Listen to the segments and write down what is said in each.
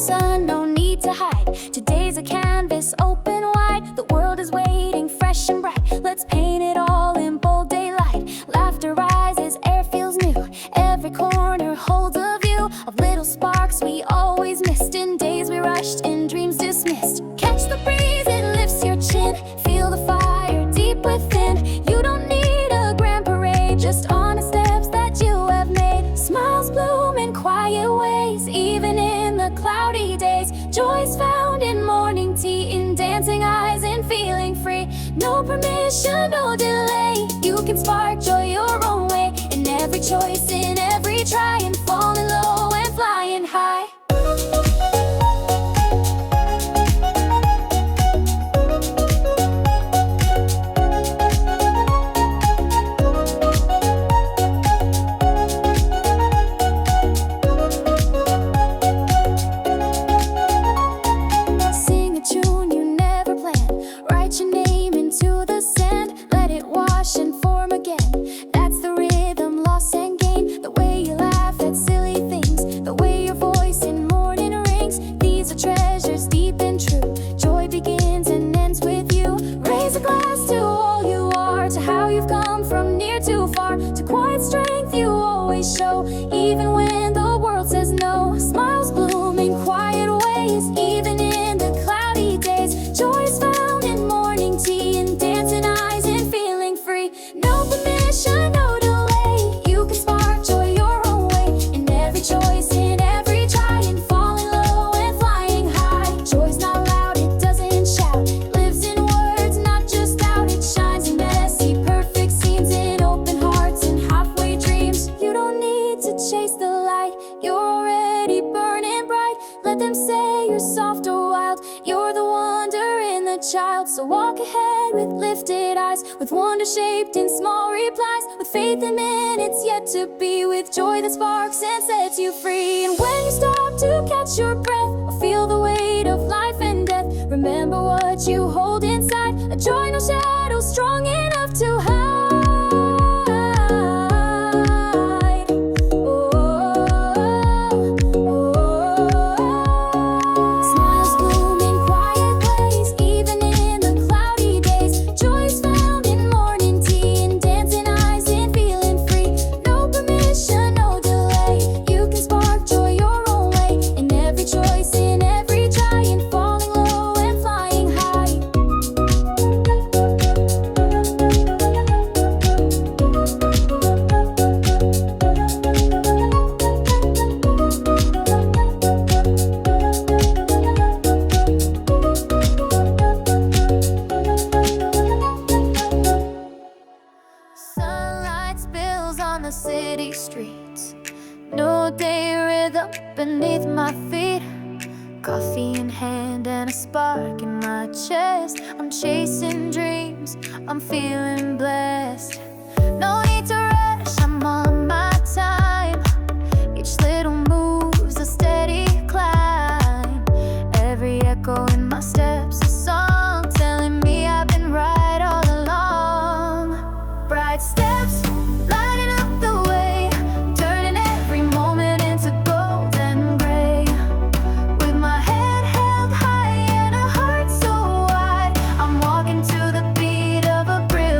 sun, no need to hide. Today's a canvas open wide. The world is waiting fresh and bright. Let's paint it all in bold daylight. Laughter rises, air feels new. Every corner holds a view of little sparks we always missed. In days we rushed, in dreams dismissed. Catch the breeze, it lifts your chin. Feel the fire deep within. You don't need a grand parade, just honest steps that you have made. Smiles bloom in quiet ways, even in the cloudy days. Joy's found in morning tea, in dancing eyes, in feeling free. No permission, no delay. You can spark joy your own way. In every choice, in every try, and falling low and flying high. Sing a tune you never planned. Write your name into the sand. Let it wash and form again. That's the rhythm, loss and gain. The way you laugh at silly things, the way your voice in morning rings. These are treasures deep and true. Joy begins and ends with you. Raise a glass to all you are, to how you've come from near to far, to quiet strength you always show, even when the world says no. Smiles bloom in quiet ways, even in the cloudy days. Joy's found in morning tea, in dancing eyes, in feeling free. No permission, no delay. You can spark joy your own way. In every choice, in every try, and falling low and flying high. Joy's not loud, it doesn't shout. It lives in words, not just out. It shines in messy, perfect scenes, in open hearts and halfway dreams. You don't need to chase the light. You're already burning bright. Let them say you're soft or wild. You're the wonder in the child. So walk ahead with lifted eyes, with wonder shaped in small replies, with faith in minutes yet to be, with joy that sparks and sets you free. And when you stop to catch your breath, or feel the weight of life and death, remember what you hold inside. A joy no shadow strong enough to hide. Smiles bloom in quiet ways, even in the cloudy days. Joy's found in morning tea, in dancing eyes, in feeling free. No permission, no delay. You can spark joy your own way. In every choice, in every try, and falling low and flying high. Sunlight spills on the city streets. New day rhythm beneath my feet. Coffee in hand and a spark in my chest. I'm chasing dreams, I'm feeling blessed. No need to rush, I'm on my time. Each little move's a steady climb. Every echo in my steps, a song telling me I've been right all along. Bright steps, lighting up the way, turning every moment into gold and gray. With my head held high and a heart so wide, I'm walking to the beat of a brilliant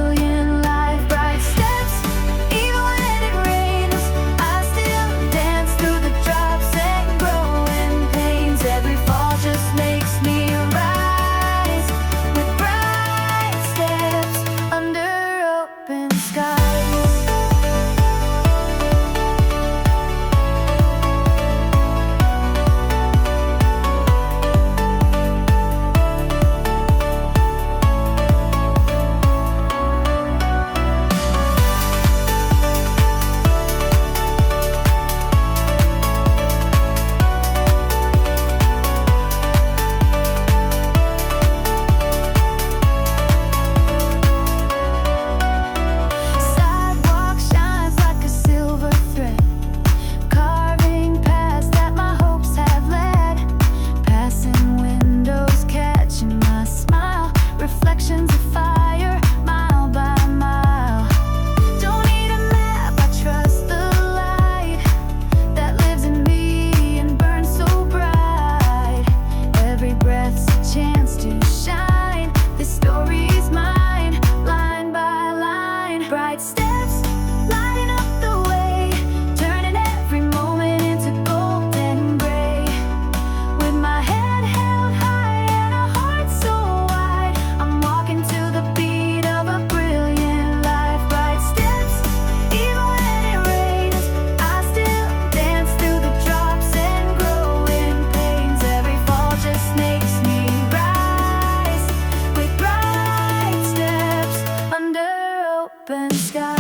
open sky.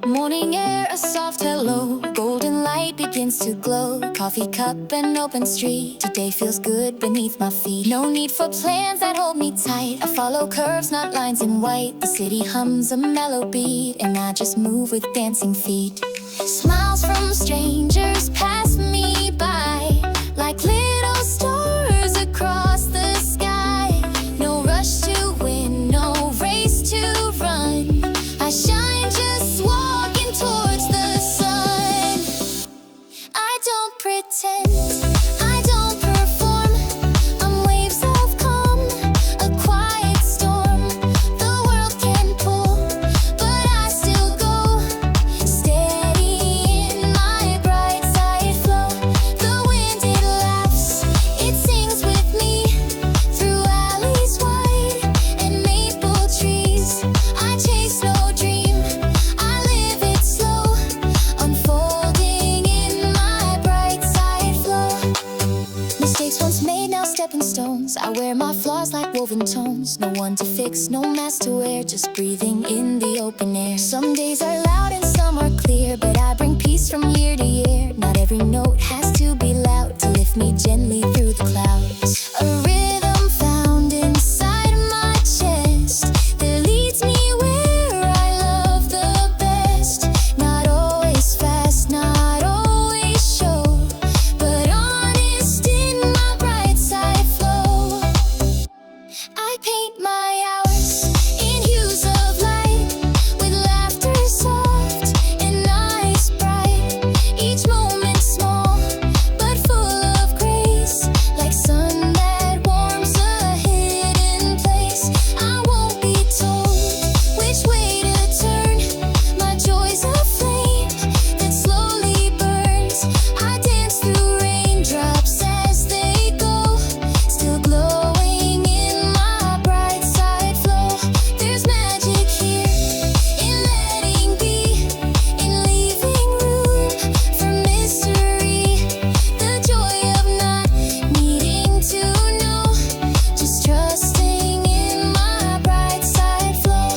Morning air, a soft hello. Golden light begins to glow. Coffee cup and open street. Today feels good beneath my feet. No need for plans that hold me tight. I follow curves, not lines in white. The city hums a mellow beat, and I just move with dancing feet. Smiles from strangers pass me by, like little stars across the sky. No rush to win, no race to run. I shine just walking towards the sun. I don't pretend, I don't perform. I'm waves of calm, a quiet storm. The world can pull, but I still go. Steady in my bright side flow. The wind, it laughs, it sings with me. Through alleys wide and maple trees, I chase no dream, I live it slow. Unfolding in my bright side flow. Mistakes once made, now stepping stones. I wear my flaws like woven tones. No one to fix, no mask to wear. Just breathing in the open air. Some days are loud and some are clear, but I bring peace from year to year. Not every note has to be loud to lift me gently through the clouds. A rhythm found inside my chest that leads me where I love the best. Not always fast, not always show, but honest in my bright side flow. I paint my hours in hues of light, with laughter soft and eyes bright. Each moment small, but full of grace, like sun that warms a hidden place. I won't be told which way to turn. My joy's a flame that slowly burns. I dance through raindrops as they go, still glowing in my bright side flow. There's magic here in letting be, in leaving room for mystery. The joy of not needing to know, just trusting in my bright side flow.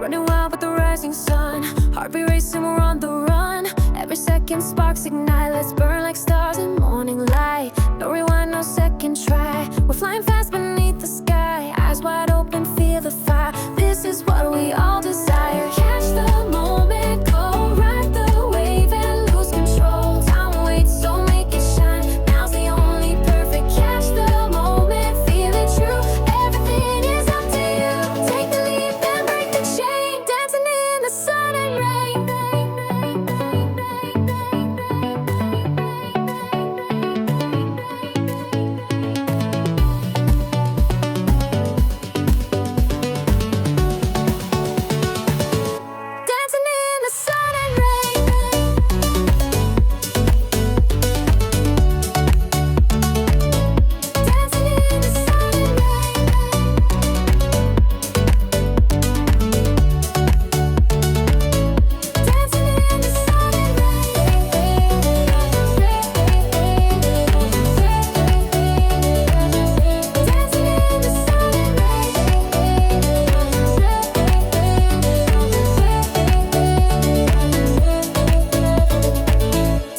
Running wild with the rising sun, heartbeat racing, we're on the run. Every second sparks ignite, let's burn like stars in morning light. No rewind, no second try, we're flying fast beneath the sky. Eyes wide open, feel the fire, this is what we all desire. Catch the moment, go ride the wave and lose control. Time waits, so make it shine, now's the only perfect. Catch the moment, feel it true, everything is up to you. Take the leap and break the chain, dancing in the sun and rain. Dancing in the sun and rain. Dancing in the sun and rain. Dancing in the sun and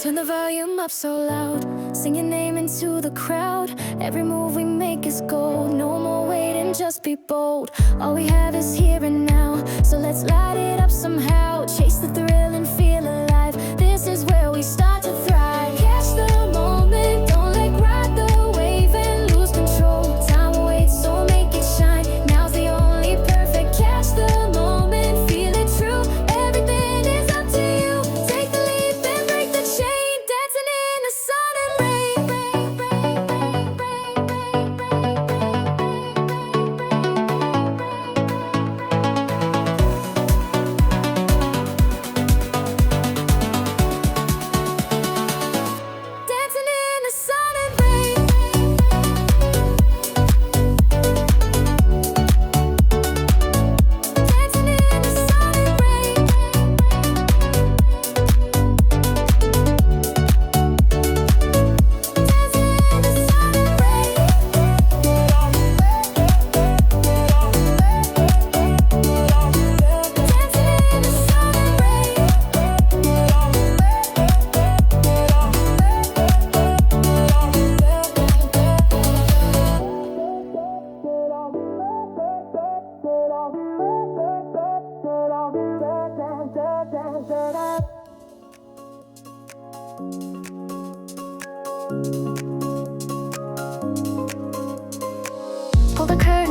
Turn the volume up so loud, sing your name into the crowd. Every move we make is gold, no more waiting, just be bold. All we have is here and now, so let's light it up somehow. Chase the thrill and feel alive, this is where we start to thrive. Catch the moment, don't let ride the wave.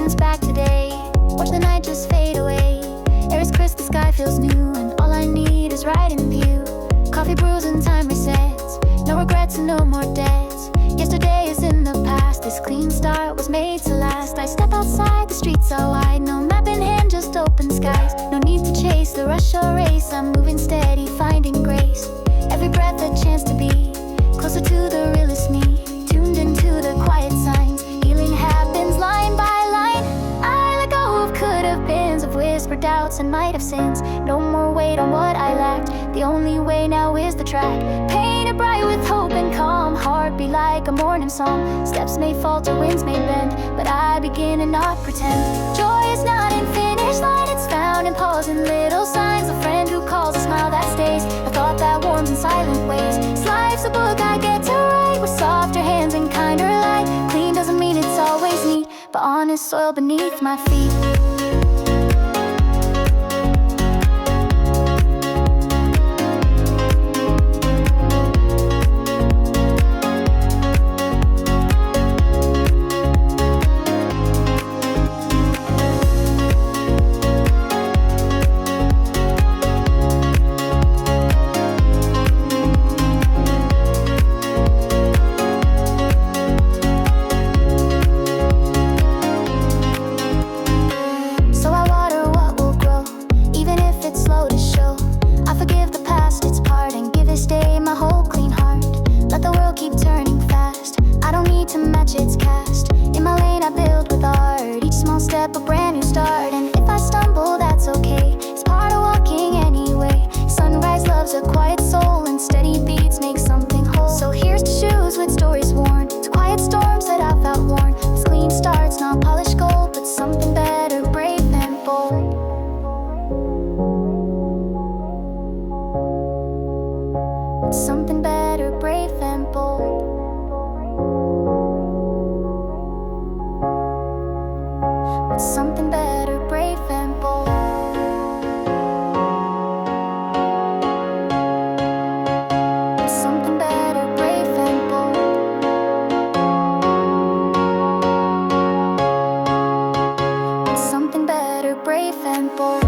seconds back today. Watch the night just fade away. Air is crisp, the sky feels new, and all I need is right in view. Coffee brews and time resets. No regrets and no more debts. Yesterday is in the past. This clean start was made to last. I step outside, the streets are wide. No map in hand, just open skies. No need to chase the rush or race. I'm moving steady, finding grace. Every breath a chance to be closer to the realest me. Tuned into the quiet signs. Healing happens line by line. I let go of could have beens, of whispered doubts and might have sins. No more weight on what I lacked. The only way now is the track. Painted bright with hope and calm. Heart beat like a morning song. Steps may falter, winds may bend, but I begin and not pretend. Joy is not in finish line. It's found in pause and little signs. A friend who calls, a smile that stays, a thought that warms in silent ways. This life's a book I get to write with softer hands and kinder light. Clean doesn't mean it's always neat, but honest soil beneath my feet. A brand new start, and if I stumble, that's okay. It's part of walking anyway. Sunrise loves a quiet soul, and steady beats make something whole. So here's to shoes with stories worn, to quiet storms that I've outworn. This clean start's not polished gold, but something better, brave and bold. Something better, brave and bold. Something better, brave and bold. Something better, brave and bold. Something better, brave and bold.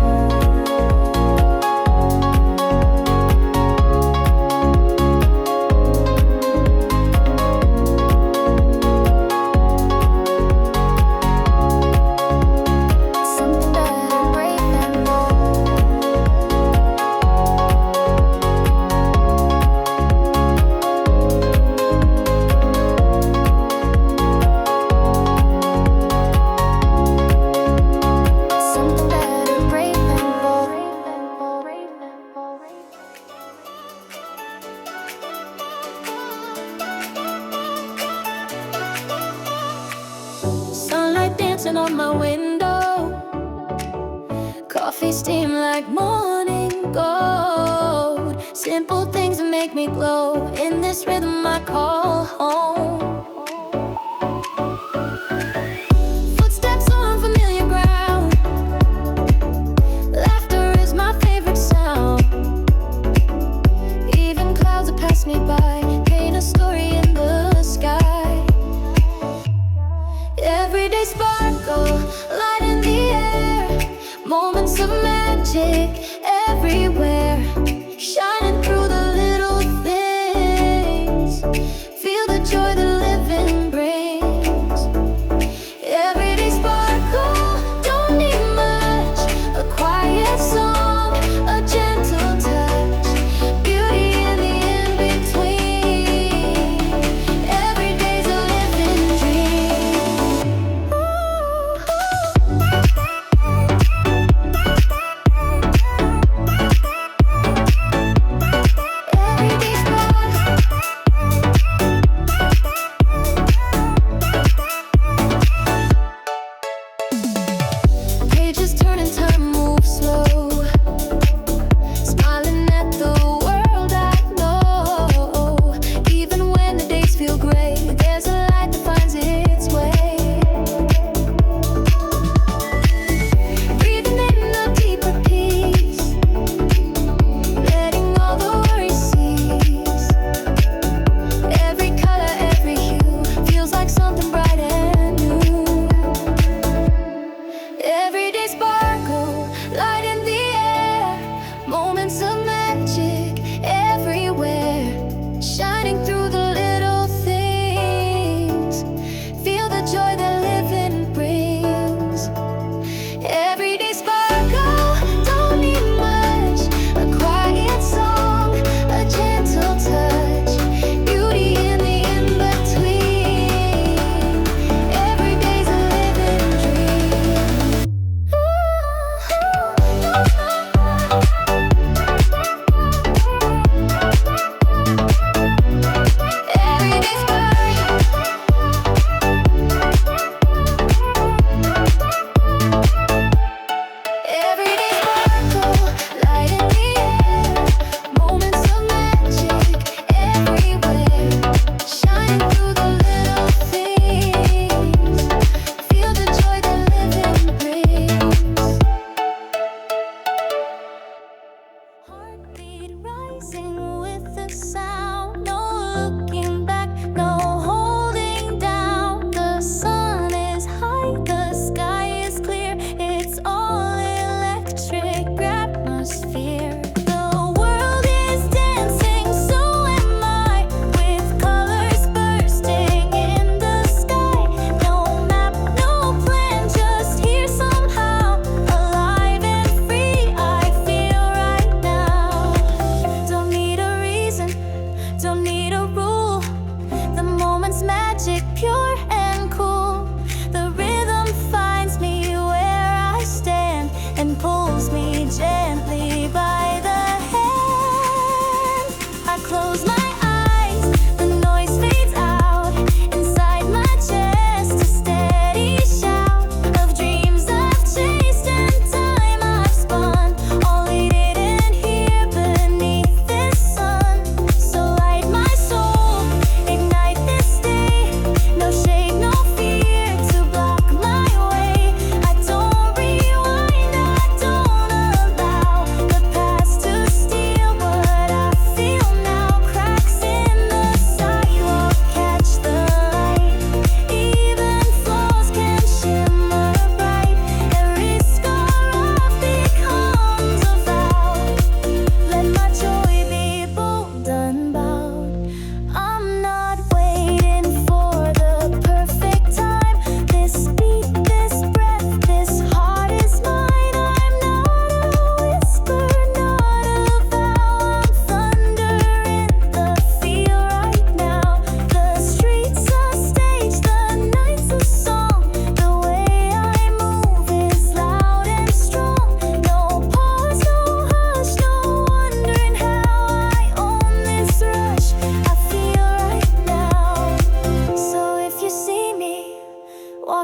On my window, coffee steam like morning gold. Simple things that make me glow. In this rhythm I call home. Footsteps on familiar ground. Laughter is my favorite sound. Even clouds that pass me by paint a story in the sky. Everyday sparkle, light in the air. Moments of magic everywhere. Shining through the little things. Feel the joy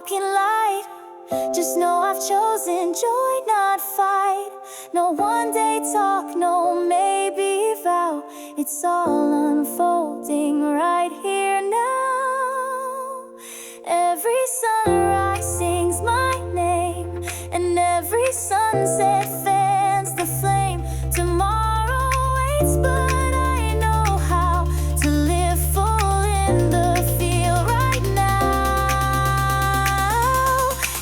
walking light. Just know I've chosen joy, not fight. No one day talk, no maybe vow. It's all unfolding right here now. Every sunrise sings my name, and every sunset fans the flame. Tomorrow waits, but I know how to live full in the field right now.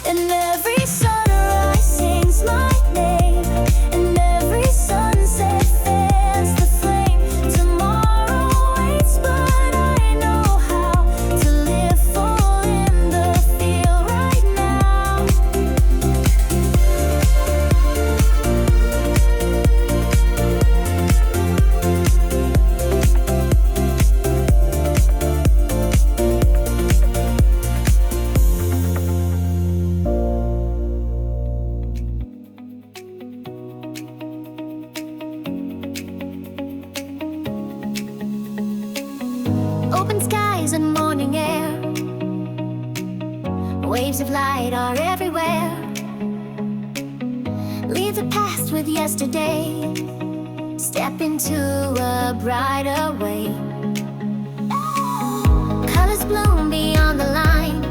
And every sunrise sings my name, and every sunset fans the flame. Tomorrow waits, but I know how to live full in the field right now. Open skies and morning air, waves of light are everywhere. Leave the past with yesterday, step into a brighter way. Colors bloom beyond the line,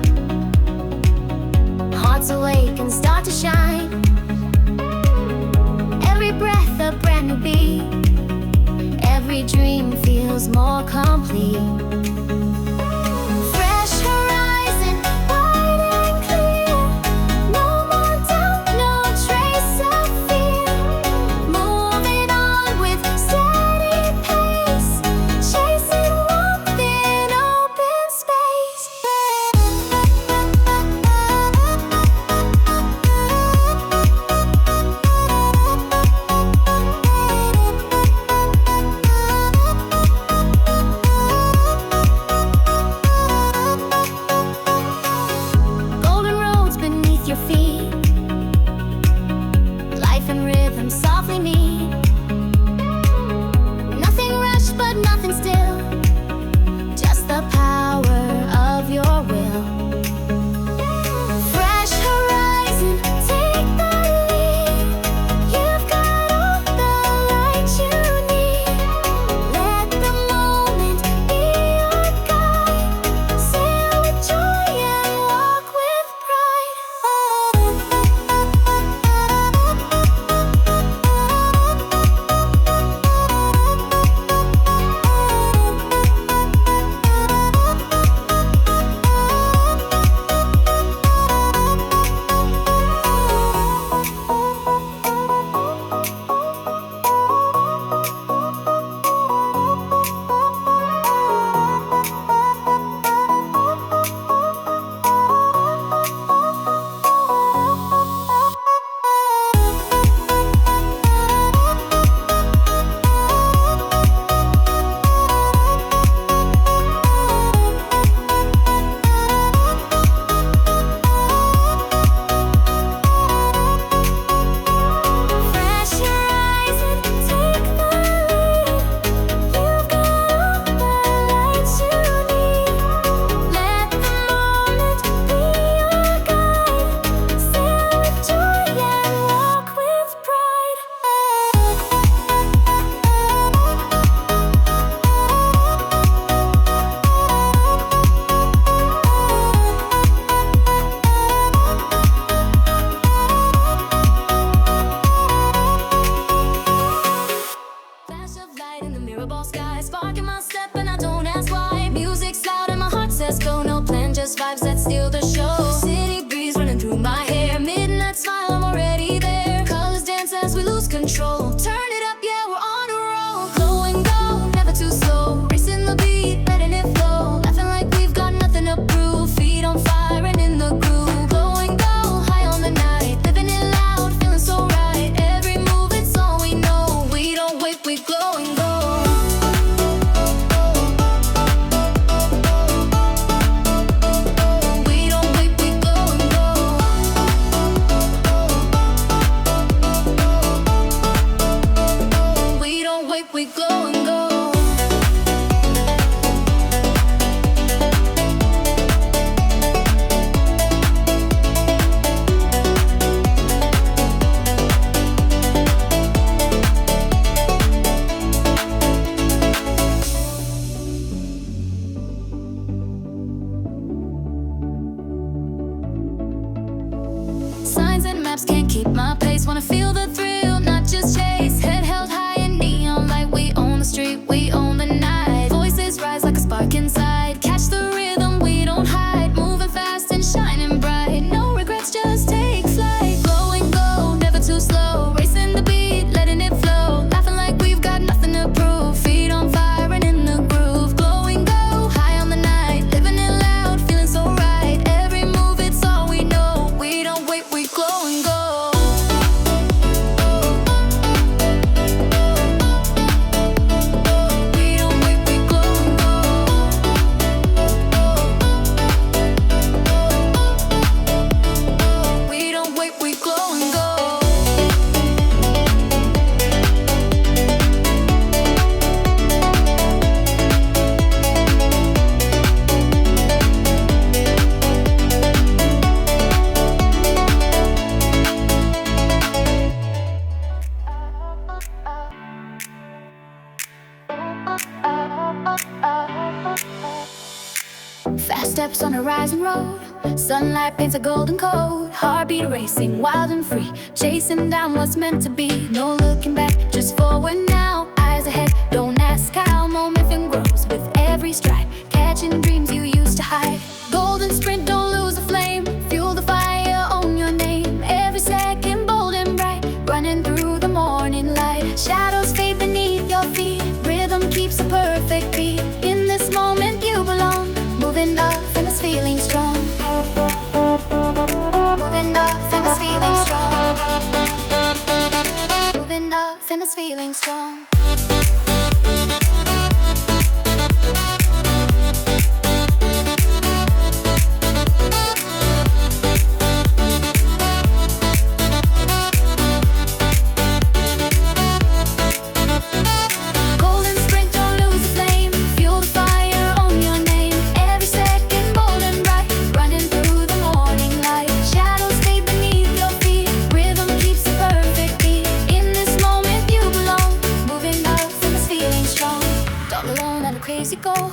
hearts awake and start to shine. Every breath a brand new beat, every dream feels more complete. Fresh horizon, wide and clear. No more doubt, no trace of fear. Moving on with steady pace, chasing warmth in open space. Golden roads beneath your feet, life and rhythm softly meet. Nothing rushed but nothing still, just the power of your will. Fresh horizon, take the lead. You've got all the light you need. Let the moment be your guide. Sail with joy and walk with pride. Fresh horizon, take the lead. You've got all the light you need. Let the moment be your guide. Sail with joy and walk with pride. Flash of light in the mirror ball sky, sparking my step and I don't ask why. Music's loud and my heart says go. No plan, just vibes that steal the show. City breeze running through my hair, midnight smile, I'm already there. Colors dance as we lose control. Turn it up, yeah, we're on a roll. Glow and go, never too slow. Racing the beat, letting it flow. Laughing like we've got nothing to prove. Feet on fire and in the groove. Glow and go, high on the night. Living it loud, feeling so right. Every move, it's all we know. We don't wait, we glow and go. Signs and maps can't keep my pace. Wanna feel the thrill, not just chase. Head held high in neon light. We own the street, we own the night. Voices rise like a spark inside. Catch the rhythm, we don't hide. Moving fast and shining bright. No regrets, just take flight. Glowing gold, never too slow. Racing the beat, letting it flow. Laughing like we've got nothing to prove. Feet on fire and in the groove. Glowing gold, high on the night. Living it loud, feeling so right. Every move, it's all we know. We don't wait, we glow and go. We don't wait, we glow and go. We don't wait, we glow and go. Fast steps on a rising road. Sunlight paints a golden coat. Heartbeat racing, wild and free. Chasing down what's meant to be. No looking back, just forward now. Eyes ahead, don't ask how. Momentum grows with every stride. Catching dreams you used to hide. Golden sprint, don't lose the flame. Fuel the fire, own your name. Every second bold and bright. Running through the morning light. Shadows fade beneath your feet. Rhythm keeps a perfect beat. In this moment you belong. Moving off and it's feeling strong. Moving off and it's feeling strong. Moving off and it's feeling strong. Golden sprint, don't lose the flame. Fuel the fire, own your name. Every second bold and bright. Running through the morning light. Shadows fade beneath your feet. Rhythm keeps a perfect beat. In this moment you belong. Moving off and it's feeling strong. All alone at a crazy goal.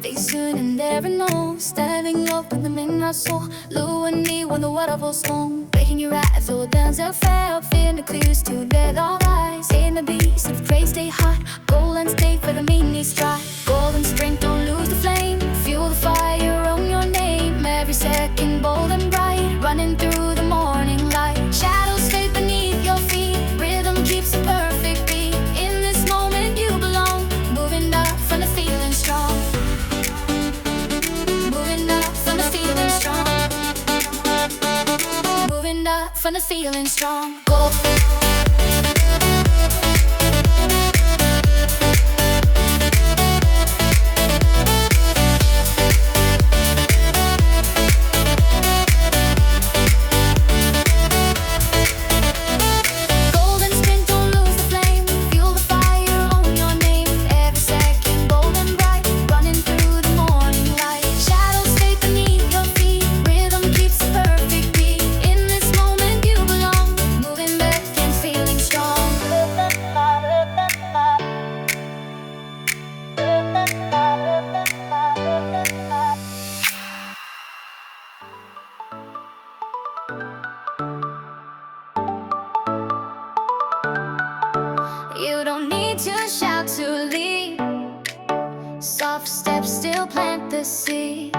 Facing and never know. Standing up with them in our soul. Low and me when the water falls stone. Breaking your eyes, all dance and fail. Fear the clues to dead all eyes. In the beast of praise, stay hot. Goal and stay for the mini stride. Golden sprint, don't lose the flame. Fuel the fire, own your name. Every second bold and bright. Running through the morning light. Shadows fade beneath your feet. Rhythm keeps a perfect beat. In this moment you belong. Moving up from the feeling strong. Moving up from the feeling strong. Moving up from the feeling strong. Go. Golden sprint, don't lose the flame. Fuel the fire, own your name. Every second bold and bright. Running through the morning light. Shadows fade beneath your feet. Rhythm keeps a perfect beat. In this moment you belong. Moving back and feeling strong. You don't need to shout to lead. Soft steps still plant the seed.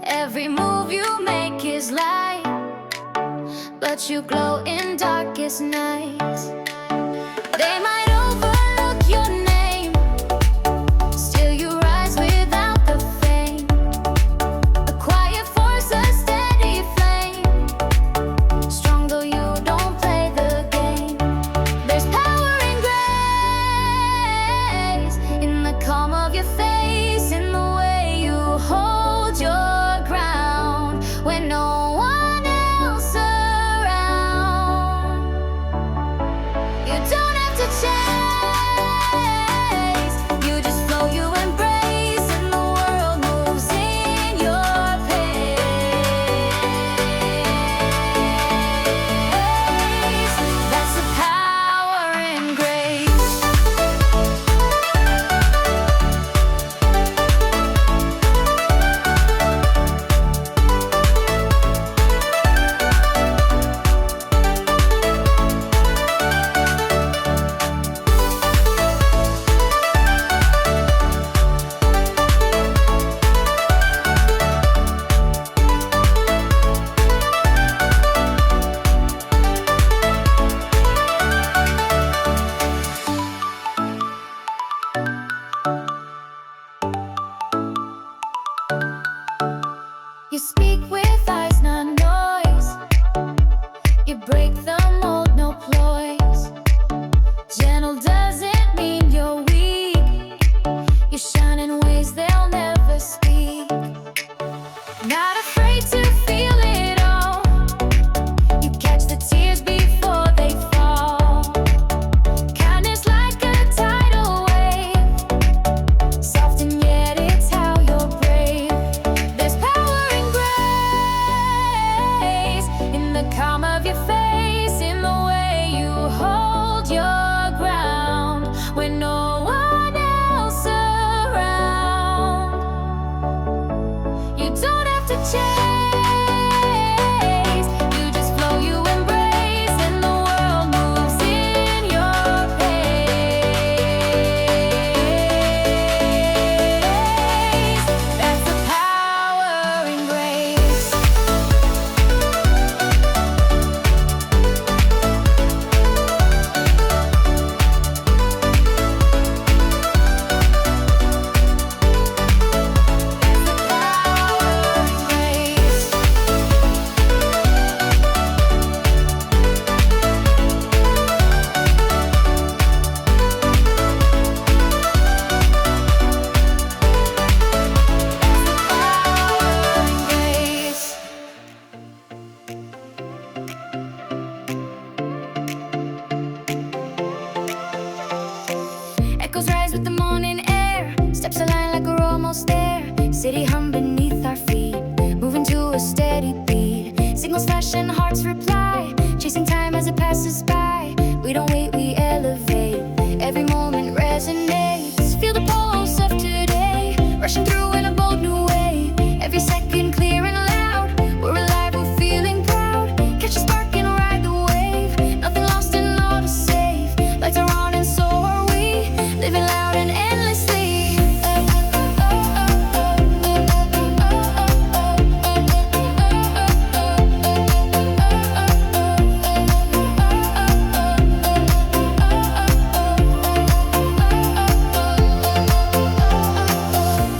Every move you make is light, but you glow in darkest nights. They might overlook your name, still you rise without the fame. A quiet force, a steady flame. Strong though you don't play the game. There's power in grace, in the calm of your face, in the way you hold your ground when no one else around. You don't have to change. You speak with eyes, not noise. You break the mold, no ploys. Gentle doesn't mean you're weak. You shine in ways they'll never speak. Not afraid to feel it all. You catch the tears before they fall. Kindness like a tidal wave. Soft and yet it's how you're brave. There's power in grace, in the calm of your face, in the way you hold your ground when no one else around. You don't have to chase, you just flow, you embrace, and the world moves in your pace. That's the power in grace. Echoes rise with the morning air. Steps align like we're almost there. City hum beneath our feet, moving to a steady beat. Signals flash and hearts reply, chasing time as it passes by. We don't wait, we elevate. Every moment resonates. Feel the pulse of today, rushing through in a bold new way. Every second clear and loud. We're alive, we're feeling proud. Catch a spark and ride the wave. Nothing lost and all to save. Lights are on and so are we, living loud and endlessly.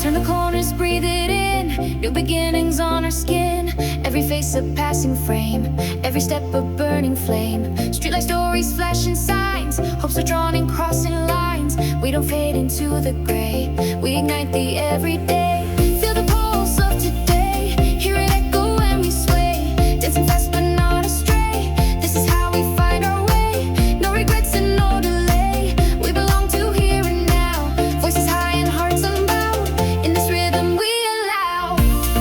Turn the corners, breathe it in. New beginnings on our skin. Every face a passing frame, every step a burning flame. Streetlight stories, flashing signs. Hopes are drawn in crossing lines. We don't fade into the gray, we ignite the everyday. Feel the pulse of today, hear it echo when we sway. Dancing fast but not astray. This is how we find our way. No regrets and no delay. We belong to here and now. Voices high and hearts unbowed. In this rhythm we allow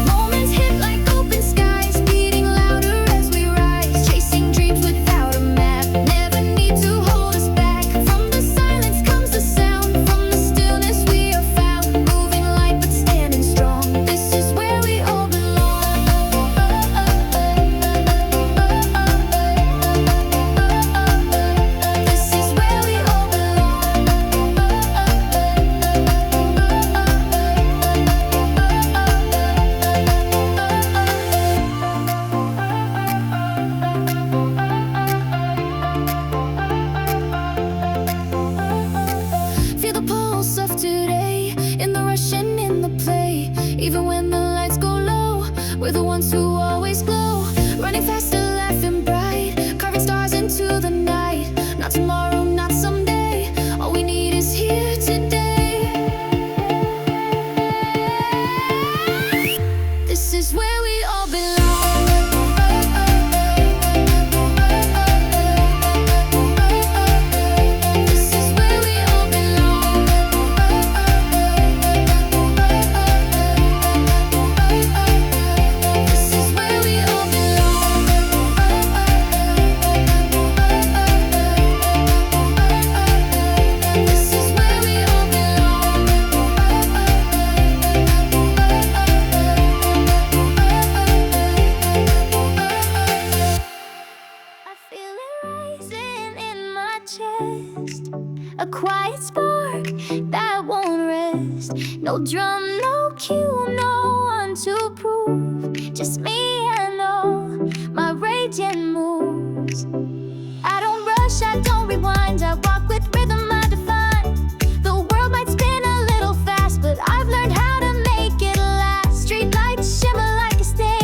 moments hit like open skies, beating louder as we rise. Chasing dreams without a map, never need to hold us back. From the silence comes the sound, from the stillness we are found. Moving light but standing strong. This is where we all belong. This is where we all belong. Feel the pulse of today, in the rush and in the play. Even when the lights go low, we're the ones who always glow. Running faster, laughing bright, carving stars into the night. Not tomorrow, not someday, all we need is here today. This is where we all belong. This is where we all belong. This is where we all belong. This is where we all belong. I feel it rising in my chest, a quiet spark that won't rest. No drum, no cue, no one to prove. Just me and all my raging moves. I don't rush, I don't rewind. I walk with rhythm I define. The world might spin a little fast, but I've learned how to make it last. Street lights shimmer like a stage.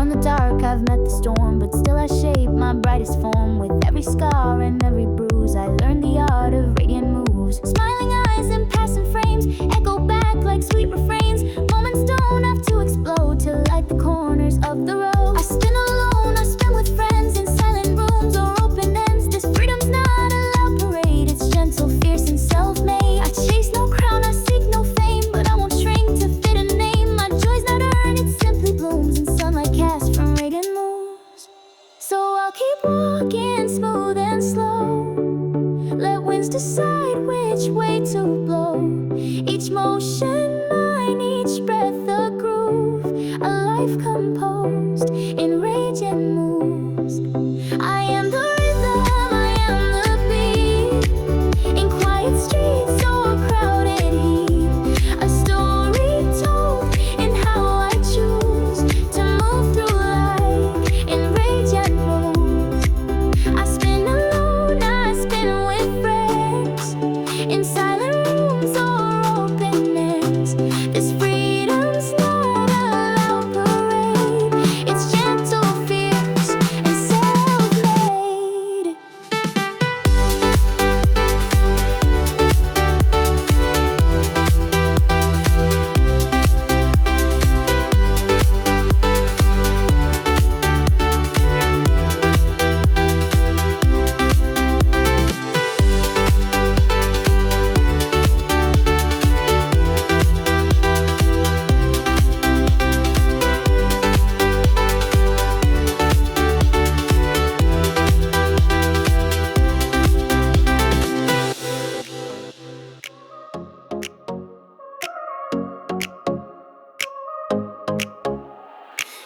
from the dark, I've met the storm, but still I shape my brightest form. With every scar and every bruise, I learned the art of radiant moves. Smiling eyes and passing frames echo back like sweet refrains. Moments don't have to explode to light the corners of the road. I spin alone, I spin with friends in silent rooms or open ends. This freedom's not a loud parade, it's gentle, fierce, and self-made. I chase no crown, I seek no fame, but I won't shrink to fit a name. My joy's not earned, it simply blooms in sunlight cast from radiant moves. So I'll keep walking smooth and slow. Let winds decide which way to blow. Each motion mine, each breath a groove. A life composed in radiant moves. I am the rhythm, I am the beat. In quiet streets or crowded heat. A story told in how I choose to move through life in radiant moves. I spin alone, I spin with friends. In silent rooms or open ends. This freedom's not a loud parade. It's gentle, fierce, and self-made.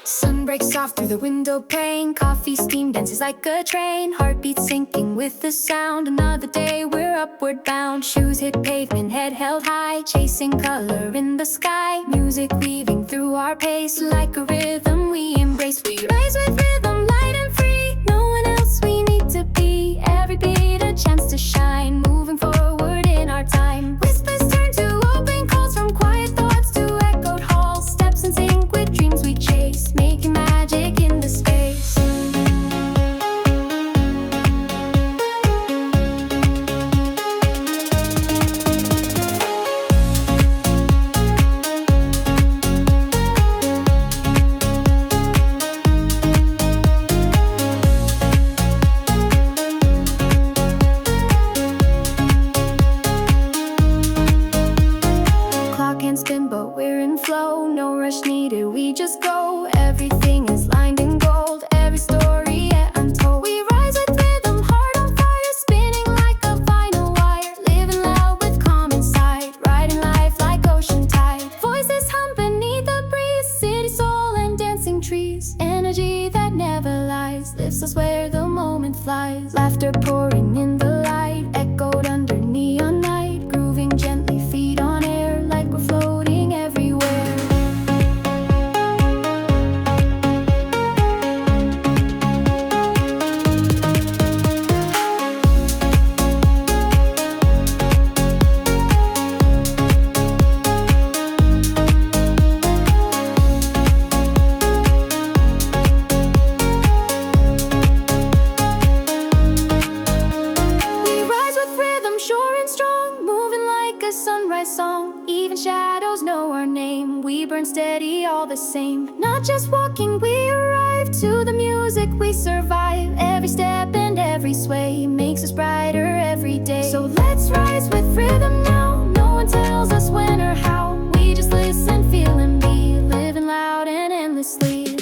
Sun breaks off through the window pane. Coffee steam dances like a train. Heartbeat syncing with the sound. Another day we're upward bound. Shoes hit pavement, head held high. Chasing color in the sky. Music weaving through our pace. Like a rhythm we embrace. We rise with rhythm, light and free. No one else we need to be. Every beat a chance to shine. Moving forward in our time. Whispers turn to open calls. From quiet thoughts to echoed halls. Steps in sync with dreams we chase. Making magic in the space. Clock can spin, but we're in flow. No rush needed, we just go. Everything is lined in gold. Every story yet untold. We rise with rhythm, heart on fire. Spinning like a vinyl wire. Living loud with calm inside. Riding life like ocean tide. Voices hum beneath the breeze. City soul and dancing trees. Energy that never lies. Lifts us where the moment flies. Laughter pouring in the light. Echoed under neon night. Grooving gently, feet on air. Like we're floating everywhere. We rise with rhythm, sure and strong. Moving like a sunrise song. Even shadows know our name. We burn steady all the same. Not just walking, we arrive. To the music we survive. Every step and every sway makes us brighter every day. So let's rise with rhythm now. No one tells us when or how. We just listen, feel, and be. Living loud and endlessly.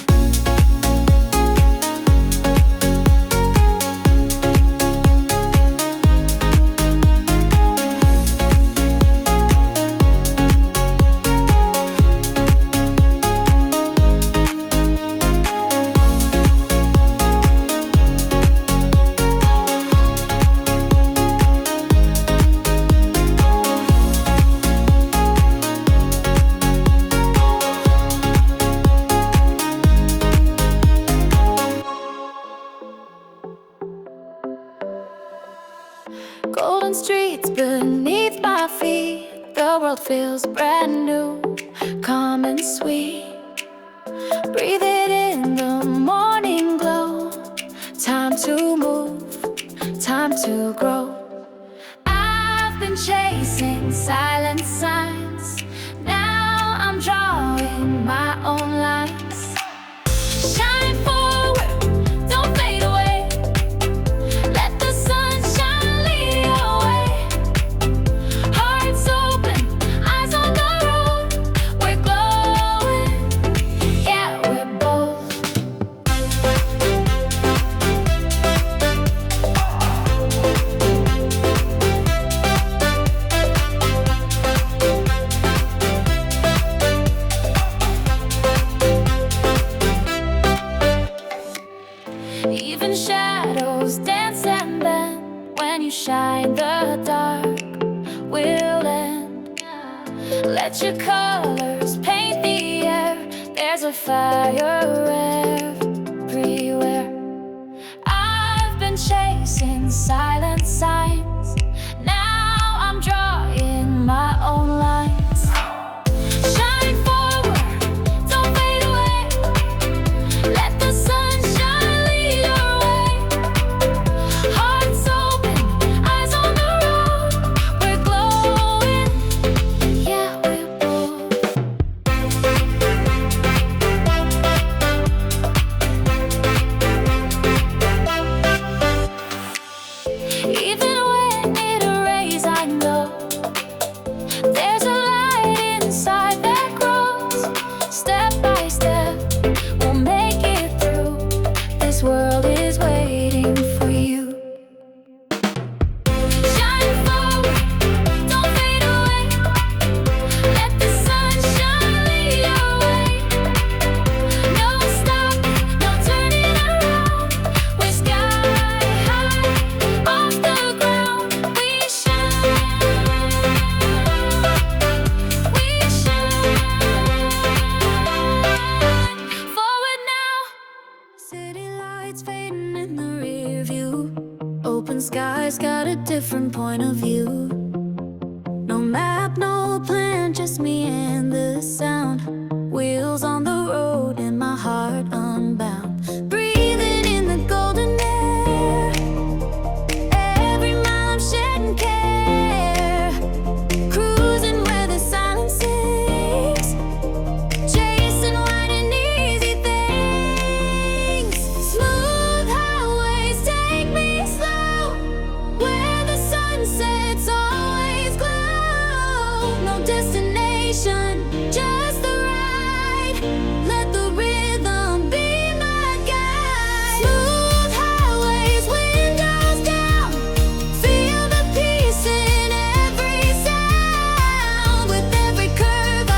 Golden streets beneath my feet. The world feels brand new, calm and sweet. Breathe it in the own lights. Shine forward, don't fade away. Let the sunshine lead your way. Hearts open, eyes on the road. We're glowing, yeah, we're bold. Even shadows dance and bend. When you shine, the dark will end. Let your colors paint the air. There's a fire everywhere. I've been chasing silent signs. Now I'm drawing my own lines. Shine forward, don't fade away. Let the sunshine lead your way. Hearts open, eyes on the road. We're glowing, yeah, we're bold. Even when it rains, I know there's a light inside that grows. Step by step, we'll make it through. This world is waiting for you. Shine forward, don't fade away. Let the sunshine lead your way. No stopping, no turning around. We're sky high, off the ground. We shine, forward now. City lights fading in the rear view. Open skies got a different point of view. No map, no plan, just me and the sound. Wheels on the road and my heart unbound. Breathing in the golden air. Every mile I'm shedding care. Cruising where the silence sings. Chasing wide and easy things. Smooth highways take me slow. Where the sunsets always glow. No destination, just the ride. Let the rhythm be my guide. Smooth highways, windows down. Feel the peace in every sound. With every curve I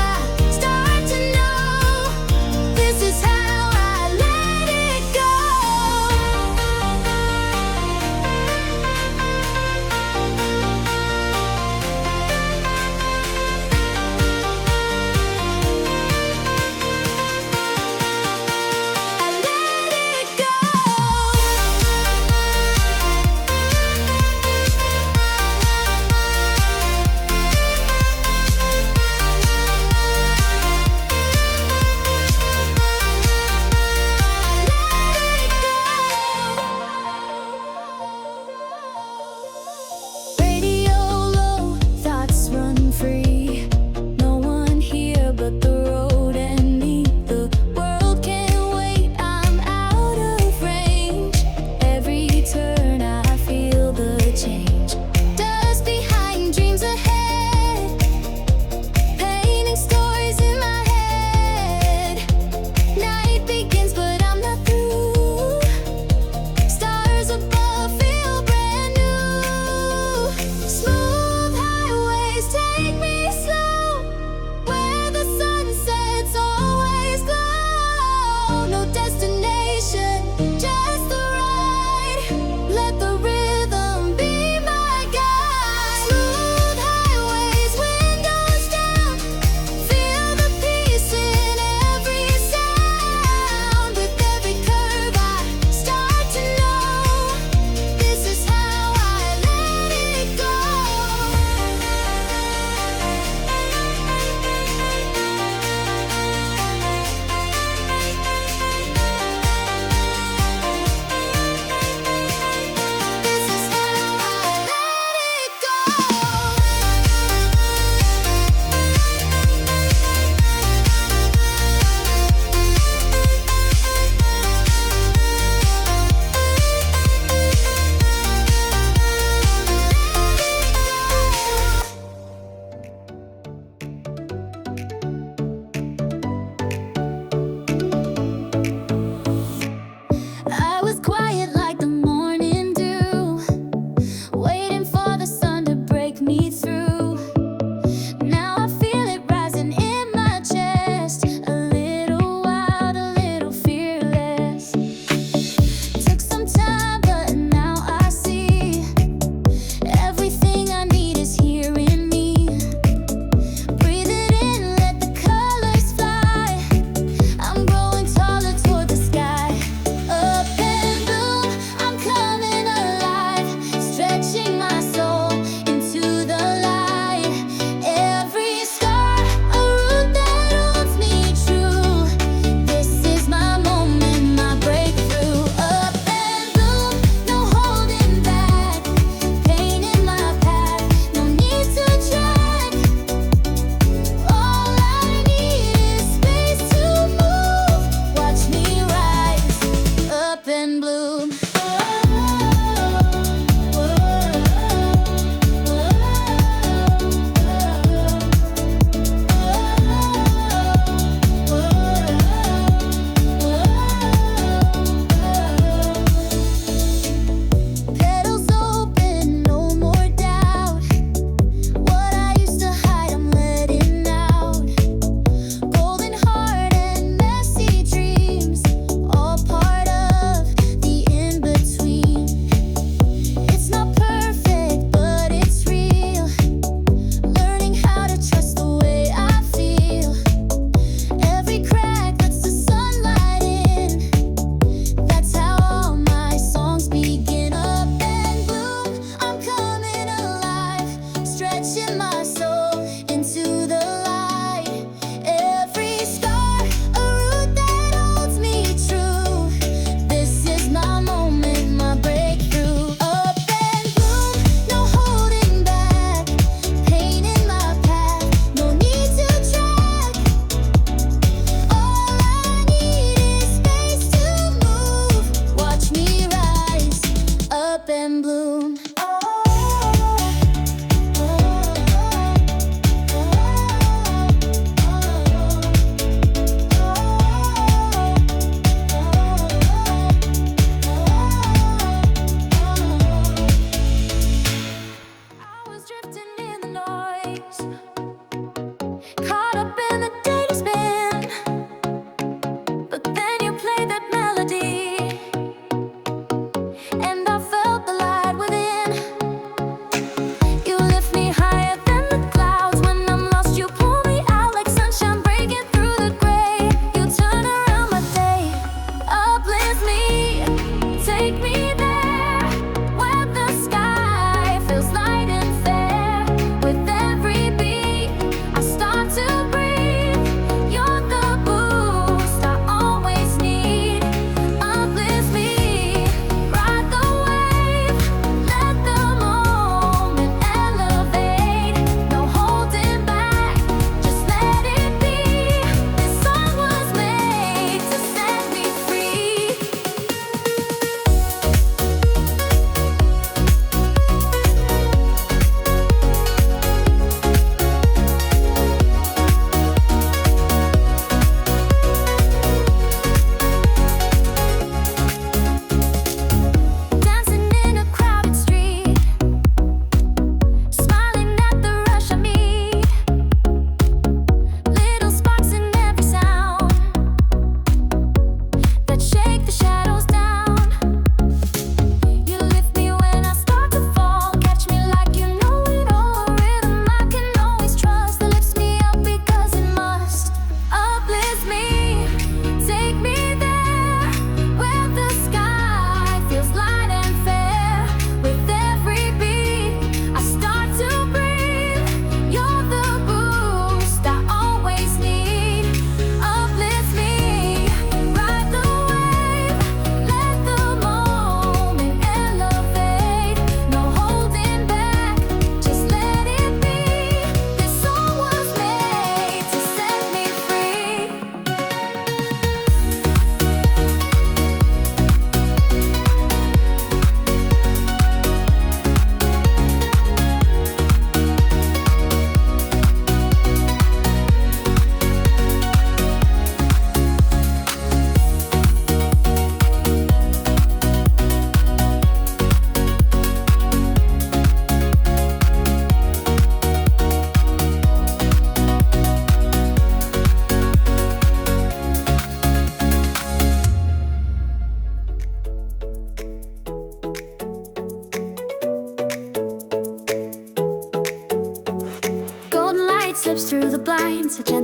start to know this is how I let it go.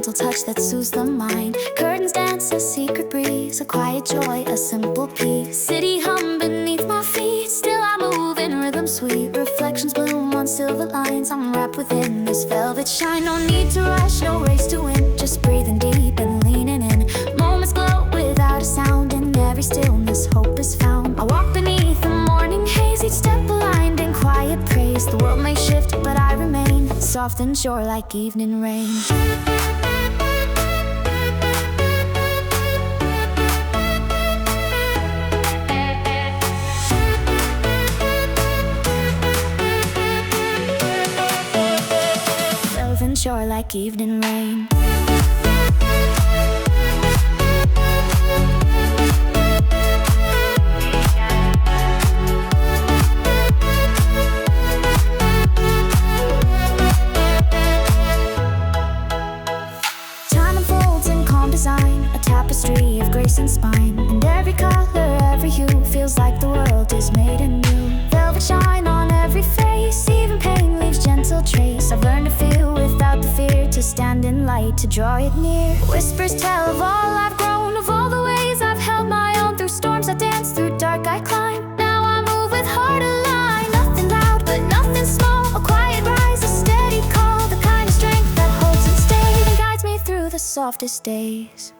gentle touch that soothes the mind. Curtains dance, a secret breeze, a quiet joy, a simple peace. City hum beneath my feet, still I move in rhythm sweet. Reflections bloom on silver lines, I'm wrapped within this velvet shine. No need to rush, no race to win, just breathing deep and leaning in. Moments glow without a sound, in every stillness hope is found. I walk beneath the morning haze, each step aligned in quiet praise. The world may shift, but I remain soft and sure like evening rain. Velvet shore like evening rain. Design, a tapestry of grace and spine. And every color, every hue feels like the world is made anew. Velvet shine on every face, even pain leaves gentle trace. I've learned to feel without the fear, to stand in light, to draw it near. Whispers tell of all I've grown, of all the ways I've held my own. Through storms I dance, through dark I climb. Now I move with heart aligned. Nothing loud, but nothing small. A quiet rise, a steady call. The kind of strength that holds and stays and guides me through the softest days.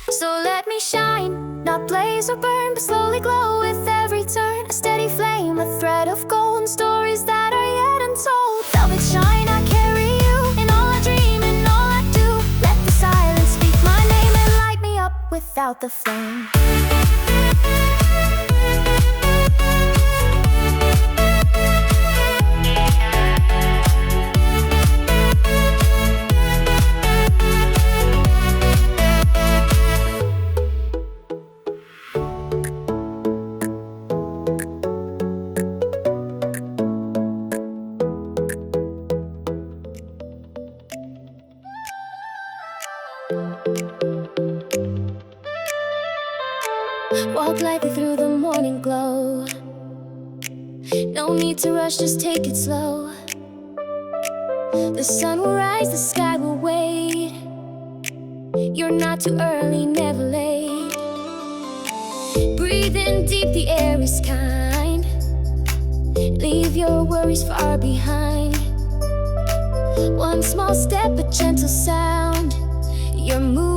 So let me shine, not blaze or burn, but slowly glow with every turn. A steady flame, a thread of gold, and stories that are yet untold. Velvet shine, I carry you in all I dream and all I do. Let the silence speak my name and light me up without the flame. Walk lightly through the morning glow. No need to rush, just take it slow. The sun will rise, the sky will wait. You're not too early, never late. Breathe in deep, the air is kind. Leave your worries far behind. One small step, a gentle sound. You're moving